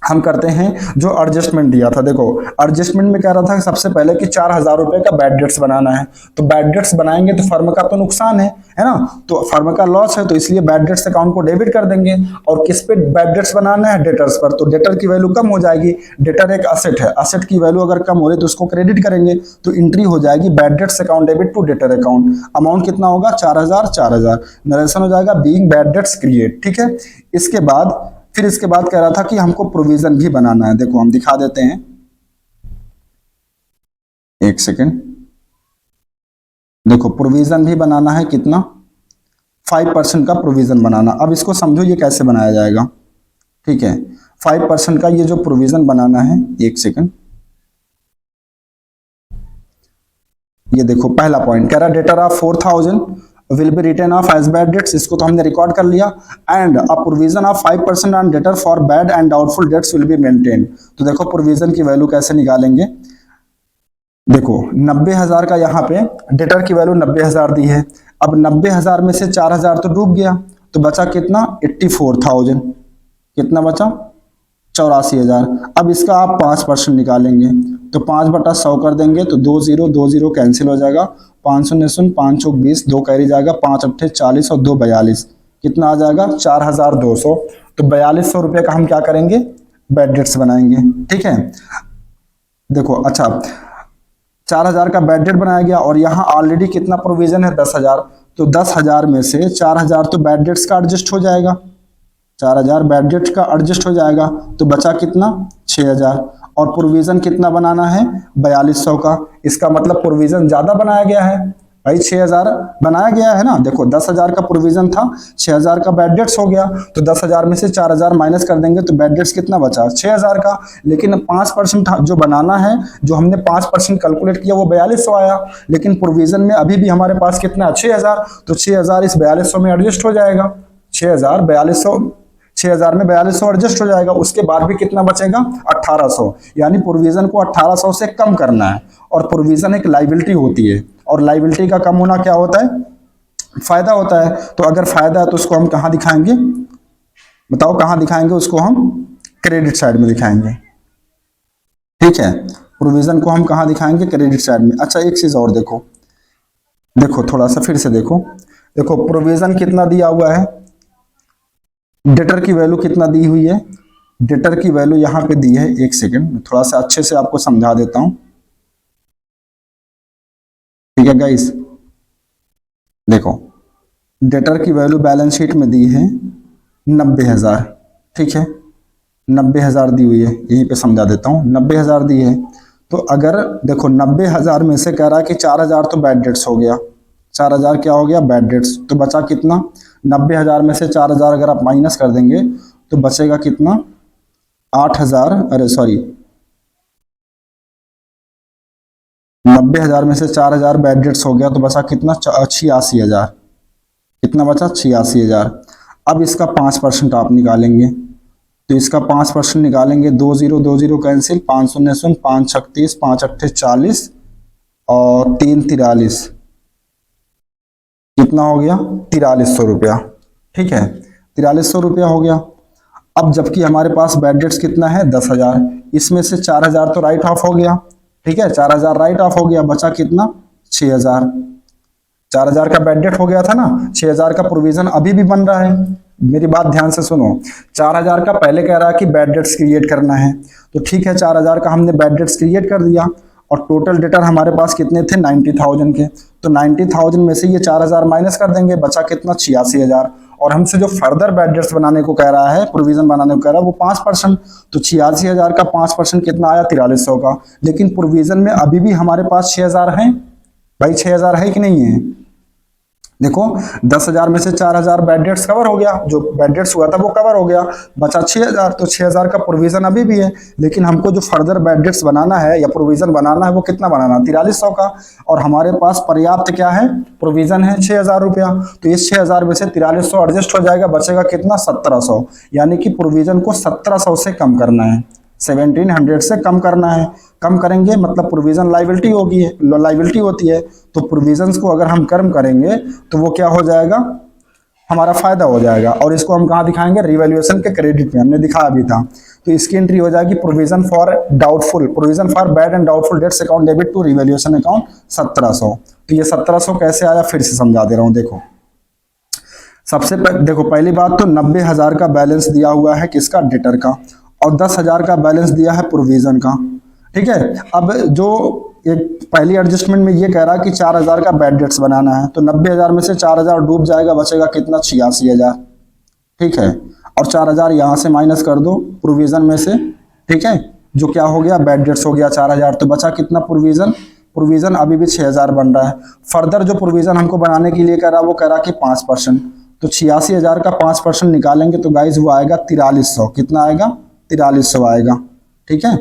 हम करते हैं जो एडजस्टमेंट दिया था। देखो एडजस्टमेंट में कह रहा था सबसे पहले कि 4,000 रुपए का बैड डेट्स बनाना है। तो बैड डेट्स बनाएंगे तो फर्म का तो नुकसान है ना, तो फर्म का लॉस है, तो इसलिए बैड डेट्स अकाउंट को डेबिट कर देंगे। और किस पे बैड डेट्स बनाना है, डेटर्स पर। तो डेटर की वैल्यू कम हो जाएगी, डेटर एक असेट है, असेट की वैल्यू अगर कम हो रही तो उसको क्रेडिट करेंगे। तो एंट्री हो जाएगी bad debts account debit to debtor account. Amount कितना होगा, 4,000। नरेशन हो जाएगा बीइंग बैड डेट्स क्रिएट। ठीक है, इसके बाद फिर इसके बाद कह रहा था कि हमको प्रोविजन भी बनाना है। देखो हम दिखा देते हैं, एक सेकेंड। देखो प्रोविजन भी बनाना है, कितना, 5% का प्रोविजन बनाना। अब इसको समझो ये कैसे बनाया जाएगा। ठीक है, 5% का ये जो प्रोविजन बनाना है, एक सेकेंड, ये देखो पहला पॉइंट कह रहा debtor of 4,000 will be written off as bad debts, इसको तो हमने रिकॉर्ड कर लिया। And a provision of 5% on debtor for bad and doubtful dates will be maintain. तो देखो प्रोविजन की वैल्यू कैसे निकालेंगे। देखो 90,000 का यहाँ पे डेटर की वैल्यू 90,000 दी है। अब 90,000 में से 4,000 तो डूब गया, तो बचा कितना, 84,000। कितना बचा, 84,000। अब इसका आप 5% निकालेंगे, तो 5/100 कर देंगे, तो 2 कैंसिल हो जाएगा, 5 शून्य 5 चौक 20, 2 कैरी जाएगा, 5 अट्ठे 40 और 2 42, कितना आ जाएगा, 4,200। तो 4,200 रुपये का हम क्या करेंगे, बैड डेट्स बनाएंगे। ठीक है, देखो अच्छा 4,000 का बैड डेट बनाया गया, और यहाँ ऑलरेडी कितना प्रोविजन है, 10,000। तो 10,000 में से 4,000 तो बैड डेट्स का एडजस्ट हो जाएगा, 4,000 बैड डेट्स का एडजस्ट हो जाएगा, तो बचा कितना, 6,000। और प्रोविजन कितना बनाना है, 4,200 का। इसका मतलब प्रोविजन ज्यादा बनाया गया है भाई, 6,000 बनाया गया है ना। देखो 10,000 का प्रोविजन था, 6,000 का बैड डेट्स हो गया, तो 10,000 में से 4,000 माइनस कर देंगे तो बैड डेट्स कितना बचा, 6,000 का। लेकिन 5% जो बनाना है, जो हमने 5% कैलकुलेट किया वो 4,200 आया, लेकिन प्रोविजन में अभी भी हमारे पास कितना, 6,000। तो 6,000 इस 4,200 में एडजस्ट हो जाएगा, 6,000 में 4,200 एडजस्ट हो जाएगा। उसके बाद भी कितना बचेगा, 1,800। यानी प्रोविजन को 1,800 से कम करना है। और प्रोविजन एक लाइबिलिटी होती है, और लाइबिलिटी का कम होना क्या होता है, फायदा होता है। तो अगर फायदा है तो उसको हम कहां दिखाएंगे, बताओ कहां दिखाएंगे, उसको हम क्रेडिट साइड में दिखाएंगे। ठीक है, प्रोविजन को हम कहां दिखाएंगे, क्रेडिट साइड में। अच्छा एक चीज और देखो, थोड़ा सा फिर से देखो प्रोविजन कितना दिया हुआ है, डेटर की वैल्यू कितना दी हुई है, डेटर की वैल्यू यहां पे दी है, एक सेकेंड थोड़ा सा अच्छे से आपको समझा देता हूं। ठीक है गाइस, देखो डेटर की वैल्यू बैलेंस शीट में दी है 90,000। ठीक है, 90,000 दी हुई है, यहीं पे समझा देता हूं, 90,000 दी है। तो अगर देखो 90,000 में से कह रहा है कि 4,000 तो बैड डेट्स हो गया, 4,000 क्या हो गया, बैड डेट्स। तो बचा कितना, 90,000 में से 4,000 अगर आप माइनस कर देंगे तो बचेगा कितना, 8,000, अरे सॉरी, 90,000 में से 4,000 बैड डेट्स हो गया तो बचा कितना, 86,000। कितना बचा, 86,000। अब इसका 5% आप निकालेंगे, तो इसका 5% निकालेंगे, 2 0 कैंसिल, 5 0 0, 5 36, 5 8 40 और 3 43, कितना हो गया, 4300 रुपया। ठीक है, 4300 रुपया हो गया। अब जबकि हमारे पास बैड डेट्स कितना है, 10,000, इसमें से 4,000 तो राइट ऑफ हो गया। ठीक है, 4,000 राइट ऑफ हो गया, बचा कितना, 6,000। 4,000 का बैड डेट हो गया था ना, 6,000 का प्रोविजन अभी भी बन रहा है। मेरी बात ध्यान से सुनो, 4,000 का पहले कह रहा है कि बैड डेट्स क्रिएट करना है, तो ठीक है 4,000 का हमने बैड डेट्स क्रिएट कर दिया, और टोटल डेटर हमारे पास कितने थे, 90,000 के। तो 90,000 में से ये 4,000 माइनस कर देंगे, बचा कितना, 86,000। और हमसे जो फर्दर बैड डेट्स बनाने को कह रहा है, प्रोविजन बनाने को कह रहा है, वो 5%। तो 86,000 का 5% कितना आया, 4300 का। लेकिन प्रोविजन में अभी भी हमारे पास 6,000 है भाई, 6,000 है कि नहीं है। देखो 10,000 में से 4,000 बैड डेट्स कवर हो गया, जो बैड डेट्स हुआ था वो कवर हो गया, बचा 6,000। तो 6,000 का प्रोविजन अभी भी है, लेकिन हमको जो फर्दर बैड डेट्स बनाना है या प्रोविजन बनाना है वो कितना बनाना, 4300 का। और हमारे पास पर्याप्त क्या है, प्रोविजन है 6,000 रुपया। तो इस 6,000 में से 4300 एडजस्ट हो जाएगा, बचेगा कितना, 1,700। यानी कि प्रोविजन को 1,700 से कम करना है, 1,700 से कम करना है। कम करेंगे मतलब प्रोविजन लाइबिलिटी होगी, लाइबिलिटी होती है, तो प्रोविजंस को अगर हम कम करेंगे तो वो क्या हो जाएगा, हमारा फायदा हो जाएगा। और इसको हम कहाँ दिखाएंगे, रिवैल्यूएशन के क्रेडिट में, हमने दिखाया भी था। तो इसकी एंट्री हो जाएगी provision for doubtful, provision for bad and doubtful debts account debit to revaluation account 1,700। तो ये 1,700 कैसे आया, फिर से समझा दे रहा हूँ। देखो सबसे देखो पहली बात तो 90,000 का बैलेंस दिया हुआ है किसका, डेटर का, और 10,000 का बैलेंस दिया है प्रोविजन का। ठीक है, अब जो एक पहली एडजस्टमेंट में ये कह रहा है कि 4,000 का बैड डेट्स बनाना है, तो 90,000 में से 4,000 डूब जाएगा, बचेगा कितना, 86,000। ठीक है, और 4,000 यहाँ से माइनस कर दो प्रोविजन में से। ठीक है, जो क्या हो गया, बैड डेट्स हो गया 4,000, तो बचा कितना प्रोविजन, प्रोविजन अभी भी 6,000 बन रहा है। फर्दर जो प्रोविजन हमको बनाने के लिए कह रहा है वो कह रहा है कि 5%, तो 86,000 का 5% निकालेंगे तो गाइज वो आएगा 4300। कितना आएगा, 4300 आएगा। ठीक है,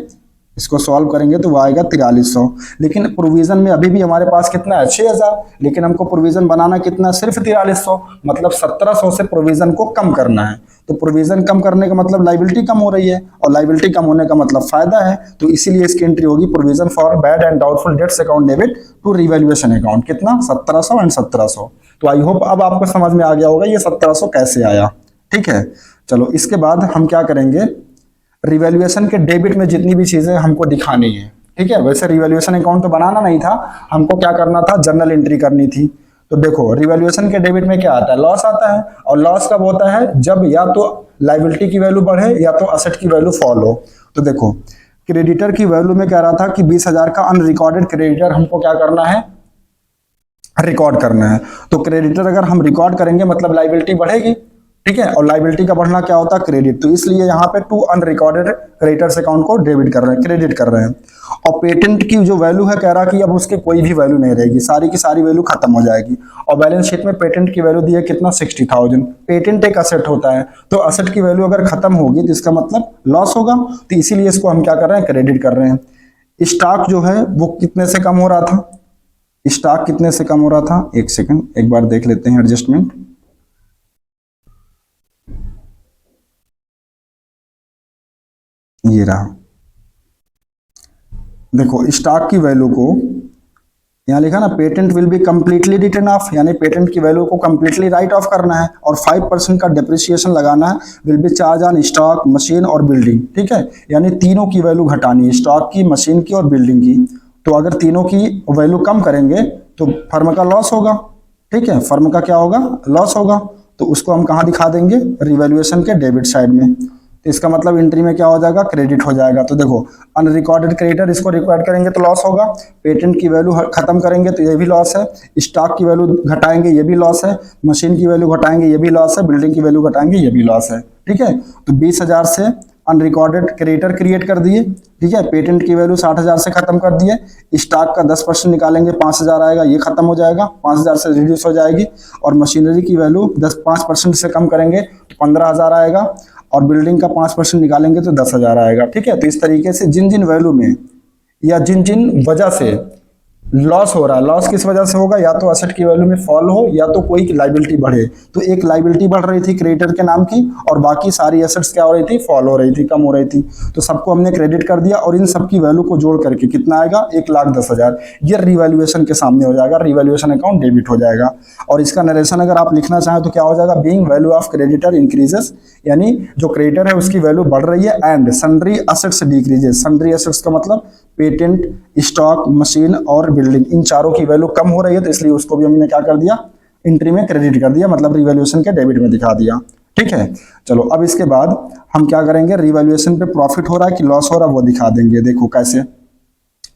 इसको सॉल्व करेंगे तो वो आएगा 4300। लेकिन प्रोविजन में अभी भी हमारे पास कितना है, 6,000, लेकिन हमको प्रोविजन बनाना कितना, सिर्फ 4300, मतलब 1,700 से प्रोविजन को कम करना है। तो प्रोविजन कम करने का मतलब लाइबिलिटी कम हो रही है, और लाइबिलिटी कम होने का मतलब फायदा है। तो इसीलिए इसकी एंट्री होगी provision for bad and doubtful debts account debit to revaluation account, कितना, 1,700 एंड 1,700। तो आई होप अब आपको समझ में आ गया होगा ये 1,700 कैसे आया। ठीक है, चलो इसके बाद हम क्या करेंगे, रिवैल्यूएशन के डेबिट में जितनी भी चीजें हमको दिखानी है। ठीक है, वैसे रिवैल्यूएशन अकाउंट तो बनाना नहीं था, हमको क्या करना था, जर्नल एंट्री करनी थी। तो देखो रिवैल्यूएशन के डेबिट में क्या आता है, लॉस आता है, और लॉस कब होता है, जब या तो लाइबिलिटी की वैल्यू बढ़े या तो असेट की वैल्यू फॉल हो। तो देखो क्रेडिटर की वैल्यू में कह रहा था कि 20,000 का अनरिकॉर्डेड क्रेडिटर हमको क्या करना है, रिकॉर्ड करना है। तो क्रेडिटर अगर हम रिकॉर्ड करेंगे मतलब लाइबिलिटी बढ़ेगी। ठीक है, और लाइबिलिटी का बढ़ना क्या होता है, क्रेडिट। तो इसलिए यहाँ पे टू अनरिकॉर्डेड क्रेडिटर्स अकाउंट को डेबिट कर रहे हैं, क्रेडिट कर रहे हैं। और पेटेंट की जो वैल्यू है कह रहा कि अब उसकी कोई भी वैल्यू नहीं रहेगी, सारी की सारी वैल्यू खत्म हो जाएगी। और बैलेंस शीट में पेटेंट की वैल्यू दी है कितना, 60,000। पेटेंट एक असेट होता है, तो असेट की वैल्यू अगर खत्म होगी तो इसका मतलब लॉस होगा। तो इसीलिए इसको हम क्या कर रहे हैं, क्रेडिट कर रहे हैं। स्टॉक जो है वो कितने से कम हो रहा था, स्टॉक कितने से कम हो रहा था, एक सेकंड एक बार देख लेते हैं एडजस्टमेंट। ये रहा, देखो स्टॉक की वैल्यू को यहाँ लिखा ना, patent will be completely return of, यानी पेटेंट की वैल्यू को कंप्लीटली राइट ऑफ करना है, और 5% का डिप्रिसिएशन लगाना है, will be charge on stock, machine और बिल्डिंग। ठीक है, यानी तीनों की वैल्यू घटानी है, स्टॉक की, मशीन की और बिल्डिंग की। तो अगर तीनों की वैल्यू कम करेंगे तो फर्म का लॉस होगा। ठीक है, फर्म का क्या होगा, लॉस होगा। तो उसको हम कहाँ दिखा देंगे, रिवैल्यूएशन के डेबिट साइड में। तो इसका मतलब एंट्री में क्या हो जाएगा, क्रेडिट हो जाएगा। तो देखो अनरिकॉर्डेड क्रेडिटर, इसको रिकॉर्ड करेंगे तो लॉस होगा, पेटेंट की वैल्यू खत्म करेंगे तो ये भी लॉस है, स्टॉक की वैल्यू घटाएंगे ये भी लॉस है, मशीन की वैल्यू घटाएंगे ये भी लॉस है, बिल्डिंग की वैल्यू घटाएंगे ये भी लॉस है। ठीक है, तो 20,000 से अनरिकॉर्डेड क्रेडिटर क्रिएट कर दिए। ठीक है, पेटेंट की वैल्यू 60,000 से खत्म कर दिए, स्टॉक का 10% निकालेंगे 5,000 आएगा, ये खत्म हो जाएगा, 5,000 से रिड्यूस हो जाएगी। और मशीनरी की वैल्यू 5% से कम करेंगे तो 15,000 आएगा। और बिल्डिंग का 5% निकालेंगे तो 10,000 आएगा। ठीक है, तो इस तरीके से जिन जिन वैल्यू में या जिन जिन वजह से लॉस हो रहा है, लॉस किस वजह से होगा, या तो असेट की वैल्यू में फॉल हो या तो कोई लाइबिलिटी बढ़े। तो एक लाइबिलिटी बढ़ रही थी क्रेडिटर के नाम की और बाकी सारी एसेट्स क्या हो रही थी, फॉल हो रही थी, कम हो रही थी। तो सबको हमने क्रेडिट कर दिया और इन सबकी वैल्यू को जोड़ करके कितना आएगा, 1,10,000। ये रिवैल्यूएशन के सामने हो जाएगा, रिवैल्यूएशन अकाउंट डेबिट हो जाएगा। और इसका नरेशन अगर आप लिखना चाहें तो क्या हो जाएगा, being value of creditor increases, यानी जो क्रेडिटर है उसकी वैल्यू बढ़ रही है, and sundry assets decreases. Sundry assets का मतलब पेटेंट, स्टॉक, मशीन और बिल्डिंग, इन चारों की वैल्यू कम हो रही है, तो इसलिए उसको भी हमने क्या कर दिया, एंट्री में क्रेडिट कर दिया, मतलब रिवैल्यूएशन के डेबिट में दिखा दिया। ठीक है, चलो अब इसके बाद हम क्या करेंगे, रिवैल्यूएशन पे प्रॉफिट हो रहा है कि लॉस हो रहा है वो दिखा देंगे। देखो कैसे,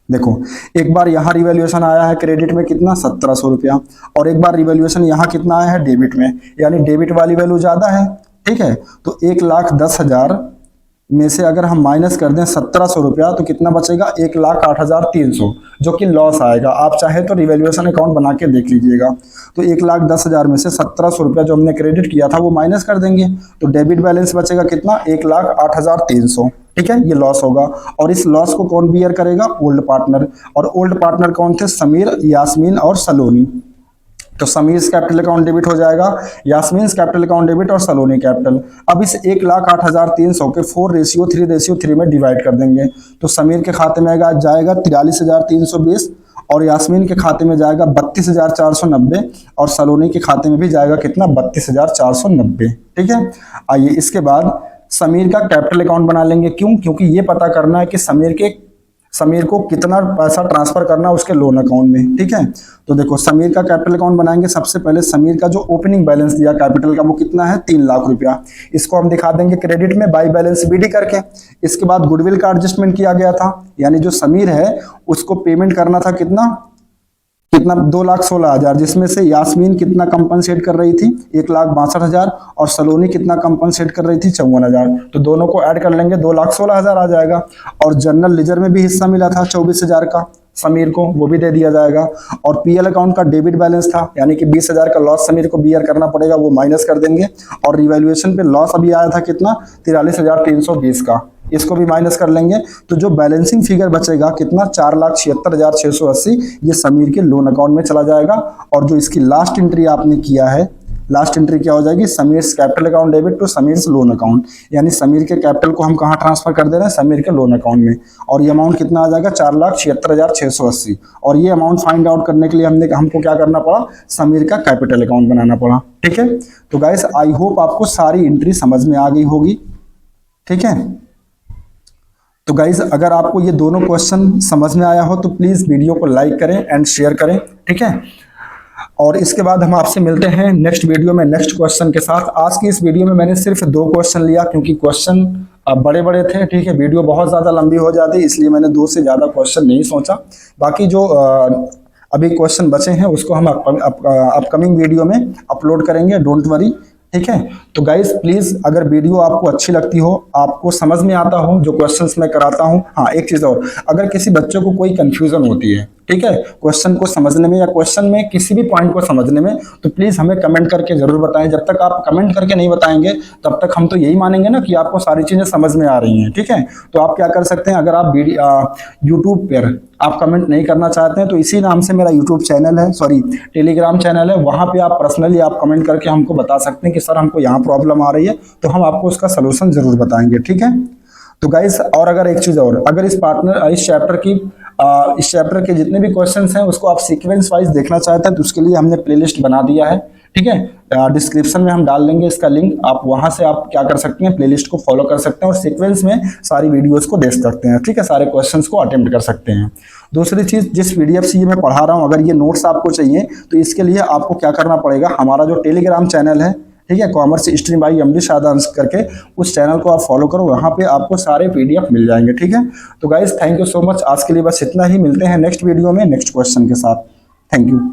देखो एक बार यहाँ रिवैल्यूएशन आया है क्रेडिट में कितना, 1700 रुपया, और एक बार रिवैल्यूएशन यहाँ कितना आया है डेबिट में, यानी डेबिट वाली वैल्यू ज्यादा है। ठीक है, तो 1,10,000 में से अगर हम माइनस कर दें 1700 रुपया तो कितना बचेगा, 1,08,300, जो कि लॉस आएगा। आप चाहे तो रिवैल्यूएशन अकाउंट बना के देख लीजिएगा। तो 1,10,000 में से 1700 रुपया जो हमने क्रेडिट किया था वो माइनस कर देंगे, तो डेबिट बैलेंस बचेगा कितना, 1,08,300। ठीक है, ये लॉस होगा। और इस लॉस को कौन बियर करेगा, ओल्ड पार्टनर। और ओल्ड पार्टनर कौन थे, समीर, यास्मीन और सलोनी। तो समीर कैपिटल अकाउंट डेबिट हो जाएगा, यास्मीन कैपिटल अकाउंट डेबिट और सलोनी कैपिटल। अब इस 1,08,300 के 4:3:3 में डिवाइड कर देंगे, तो समीर के खाते में जाएगा 43,320 और यास्मीन के खाते में जाएगा 32,490 और सलोनी के खाते में भी जाएगा कितना, 32,490। ठीक है, आइए इसके बाद समीर का कैपिटल अकाउंट बना लेंगे। क्यों, क्योंकि ये पता करना है कि समीर को कितना पैसा ट्रांसफर करना है उसके लोन अकाउंट में। ठीक है, तो देखो समीर का कैपिटल अकाउंट बनाएंगे। सबसे पहले समीर का जो ओपनिंग बैलेंस दिया कैपिटल का वो कितना है, 3 लाख रुपया। इसको हम दिखा देंगे क्रेडिट में बाई बैलेंस बीडी करके। इसके बाद गुडविल का एडजस्टमेंट किया गया था, यानी जो समीर है उसको पेमेंट करना था कितना 2,16,000, जिसमें से यास्मीन कितना कंपनसेट कर रही थी, 1,62,000 और सलोनी कितना कंपनसेट कर रही थी, 54,000। तो दोनों को ऐड कर लेंगे, 2,16,000 आ जाएगा। और जनरल लेजर में भी हिस्सा मिला था 24,000 का समीर को, वो भी दे दिया जाएगा। और पीएल अकाउंट का डेबिट बैलेंस था, यानी कि 20,000 का लॉस समीर को बियर करना पड़ेगा, वो माइनस कर देंगे। और रिवैल्यूएशन पे लॉस अभी आया था कितना, 43,320 का, इसको भी माइनस कर लेंगे। तो जो बैलेंसिंग फिगर बचेगा कितना, 4,76,680, ये समीर के लोन अकाउंट में चला जाएगा। और जो इसकी लास्ट एंट्री आपने किया है, लास्ट एंट्री क्या हो जाएगी, Sameer capital account debit to Sameer loan account, यानी समीर के कैपिटल को हम कहाँ ट्रांसफर कर दे रहे हैं, समीर के लोन अकाउंट में। और ये अमाउंट कितना आ जाएगा, 4,76,680। और ये अमाउंट फाइंड आउट करने के लिए हमको क्या करना पड़ा, समीर का कैपिटल अकाउंट बनाना पड़ा। ठीक है, तो गाइस आई होप आपको सारी एंट्री समझ में आ गई होगी। ठीक है, तो गाइज अगर आपको ये दोनों क्वेश्चन समझ में आया हो तो प्लीज वीडियो को लाइक करें एंड शेयर करें। ठीक है, और इसके बाद हम आपसे मिलते हैं नेक्स्ट वीडियो में नेक्स्ट क्वेश्चन के साथ। आज की इस वीडियो में मैंने सिर्फ 2 क्वेश्चन लिया, क्योंकि क्वेश्चन बड़े बड़े थे। ठीक है, वीडियो बहुत ज़्यादा लंबी हो जाती, इसलिए मैंने 2 से ज़्यादा क्वेश्चन नहीं सोचा। बाकी जो अभी क्वेश्चन बचे हैं उसको हम अपकमिंग वीडियो में अपलोड करेंगे, डोंट वरी। ठीक है, तो गाइज प्लीज अगर वीडियो आपको अच्छी लगती हो, आपको समझ में आता हो जो क्वेश्चंस मैं कराता हूं। हाँ, एक चीज और, अगर किसी बच्चे को कोई कंफ्यूजन होती है, ठीक है, क्वेश्चन को समझने में या क्वेश्चन में किसी भी पॉइंट को समझने में, तो प्लीज हमें कमेंट करके जरूर बताएं। जब तक आप कमेंट करके नहीं बताएंगे तब तक हम तो यही मानेंगे ना कि आपको सारी चीजें समझ में आ रही हैं। ठीक है, तो आप क्या कर सकते हैं, अगर आप यूट्यूब पर आप कमेंट नहीं करना चाहते हैं तो इसी नाम से मेरा यूट्यूब चैनल है, सॉरी टेलीग्राम चैनल है, वहां पे आप पर्सनली आप कमेंट करके हमको बता सकते हैं कि सर हमको यहाँ प्रॉब्लम आ रही है, तो हम आपको उसका सोल्यूशन जरूर बताएंगे। ठीक है, तो गाइस और अगर एक चीज और, अगर इस चैप्टर के जितने भी क्वेश्चंस हैं उसको आप सीक्वेंस वाइज देखना चाहते हैं तो उसके लिए हमने प्लेलिस्ट बना दिया है। ठीक है, डिस्क्रिप्शन में हम डाल देंगे इसका लिंक, आप वहां से आप क्या कर सकते हैं, प्लेलिस्ट को फॉलो कर सकते हैं और सीक्वेंस में सारी वीडियोस को देख सकते हैं। ठीक है, सारे क्वेश्चंस को अटेम्प्ट कर सकते हैं। दूसरी चीज, जिस पीडीएफ से ये मैं पढ़ा रहा हूँ, अगर ये नोट्स आपको चाहिए तो इसके लिए आपको क्या करना पड़ेगा, हमारा जो टेलीग्राम चैनल है, ठीक है, कॉमर्स स्ट्रीम बाई एमडी शादांश करके, उस चैनल को आप फॉलो करो, वहां पे आपको सारे पीडीएफ मिल जाएंगे। ठीक है, तो guys thank you so much, आज के लिए बस इतना ही, मिलते हैं नेक्स्ट वीडियो में नेक्स्ट क्वेश्चन के साथ। Thank you.